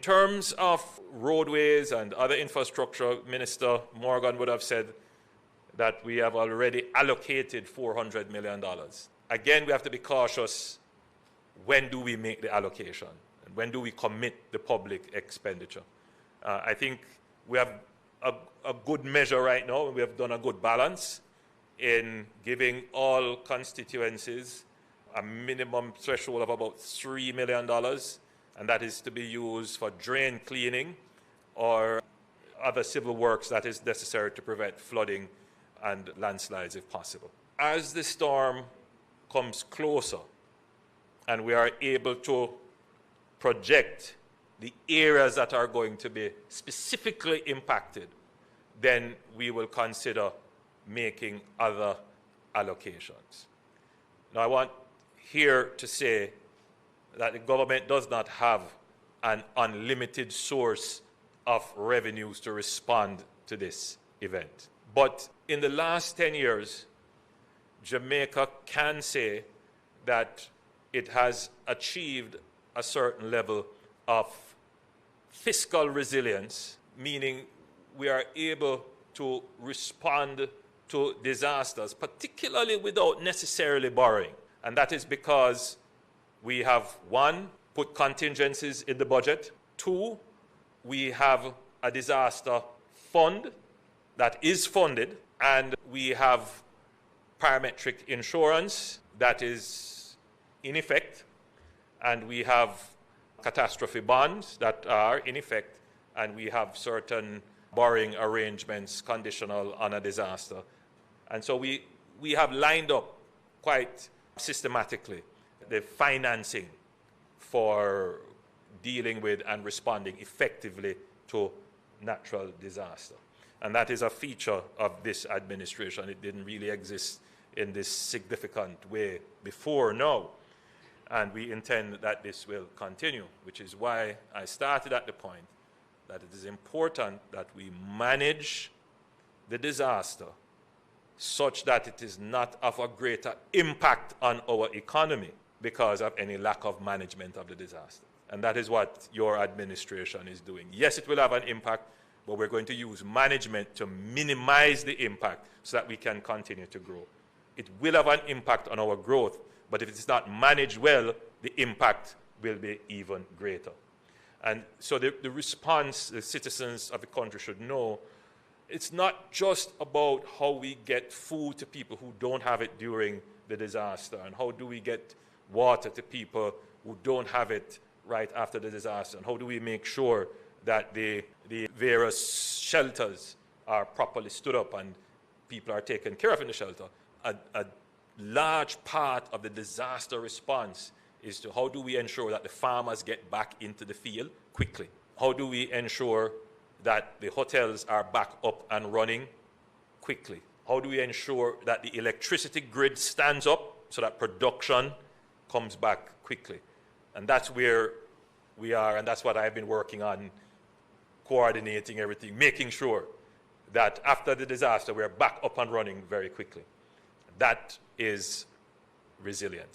In terms of roadways and other infrastructure, Minister Morgan would have said that we have already allocated $400 million. Again, we have to be cautious. When do we make the allocation? And when do we commit the public expenditure? I think we have a good measure right now, and we have done a good balance in giving all constituencies a minimum threshold of about $3 million, and that is to be used for drain cleaning or other civil works that is necessary to prevent flooding and landslides if possible. As the storm comes closer and we are able to project the areas that are going to be specifically impacted, then we will consider making other allocations. Now, I want here to say that the government does not have an unlimited source of revenues to respond to this event. But in the last 10 years, Jamaica can say that it has achieved a certain level of fiscal resilience, meaning we are able to respond to disasters, particularly without necessarily borrowing. And that is because we have, one, put contingencies in the budget. Two, we have a disaster fund that is funded, and we have parametric insurance that is in effect, and we have catastrophe bonds that are in effect, and we have certain borrowing arrangements conditional on a disaster. And so we have lined up quite systematically the financing for dealing with and responding effectively to natural disaster. And that is a feature of this administration. It didn't really exist in this significant way before now. And we intend that this will continue, which is why I started at the point that it is important that we manage the disaster such that it is not of a greater impact on our economy because of any lack of management of the disaster. And that is what your administration is doing. Yes, it will have an impact, but we're going to use management to minimize the impact so that we can continue to grow. It will have an impact on our growth, but if it's not managed well, the impact will be even greater. And so the response the citizens of the country should know, it's not just about how we get food to people who don't have it during the disaster, and how do we get water to people who don't have it right after the disaster, and how do we make sure that the various shelters are properly stood up and people are taken care of in the shelter. A large part of the disaster response is to how do we ensure that the farmers get back into the field quickly? How do we ensure that the hotels are back up and running quickly? How do we ensure that the electricity grid stands up so that production comes back quickly? And that's where we are, and that's what I've been working on, coordinating everything, making sure that after the disaster, we're back up and running very quickly. That is resilience.